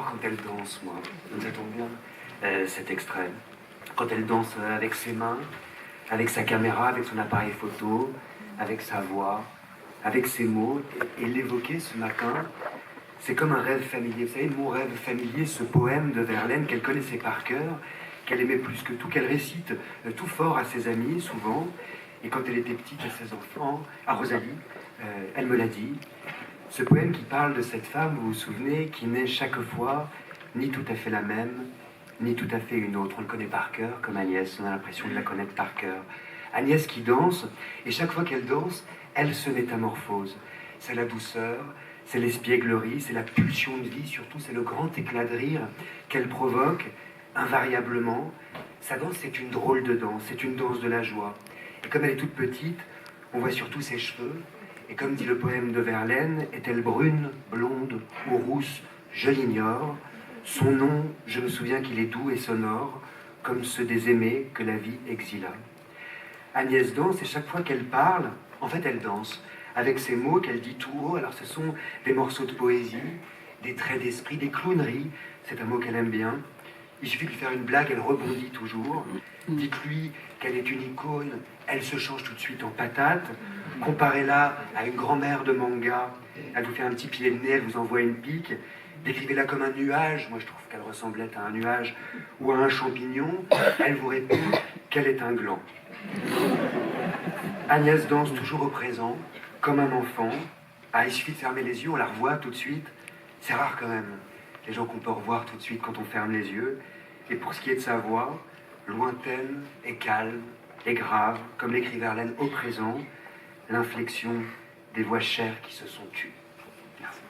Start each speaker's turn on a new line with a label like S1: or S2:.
S1: J'adore quand elle danse, moi. Ça tombe bien, cet extrait. Quand elle danse avec ses mains, avec sa caméra, avec son appareil photo, avec sa voix, avec ses mots. Et l'évoquer ce matin, c'est comme un rêve familier. Vous savez, mon rêve familier, ce poème de Verlaine qu'elle connaissait par cœur, qu'elle aimait plus que tout, qu'elle récite tout fort à ses amis, souvent. Et quand elle était petite, à ses enfants, à Rosalie, elle me l'a dit. Ce poème qui parle de cette femme, vous vous souvenez, qui n'est chaque fois ni tout à fait la même, ni tout à fait une autre. On le connaît par cœur, comme Agnès, on a l'impression de la connaître par cœur. Agnès qui danse, et chaque fois qu'elle danse, elle se métamorphose. C'est la douceur, c'est l'espièglerie, c'est la pulsion de vie, surtout c'est le grand éclat de rire qu'elle provoque invariablement. Sa danse, c'est une drôle de danse, c'est une danse de la joie. Et comme elle est toute petite, on voit surtout ses cheveux. Et comme dit le poème de Verlaine, est-elle brune, blonde ou rousse, je l'ignore. Son nom, je me souviens qu'il est doux et sonore, comme ceux des aimés que la vie exila. Agnès danse, et chaque fois qu'elle parle, en fait elle danse, avec ces mots qu'elle dit tout haut. Alors ce sont des morceaux de poésie, des traits d'esprit, des clowneries, c'est un mot qu'elle aime bien. Il suffit de faire une blague, elle rebondit toujours. Dites-lui qu'elle est une icône, elle se change tout de suite en patate. Comparez-la à une grand-mère de manga, elle vous fait un petit pied de nez, elle vous envoie une pique. Décrivez-la comme un nuage, moi je trouve qu'elle ressemblait à un nuage, ou à un champignon, elle vous répond qu'elle est un gland. Agnès danse toujours au présent, comme un enfant. Ah, il suffit de fermer les yeux, on la revoit tout de suite. C'est rare quand même, les gens qu'on peut revoir tout de suite quand on ferme les yeux. Et pour ce qui est de sa voix, lointaine et calme et grave, comme l'écrit Verlaine au présent, l'inflexion des voix chères qui se sont tues. Merci.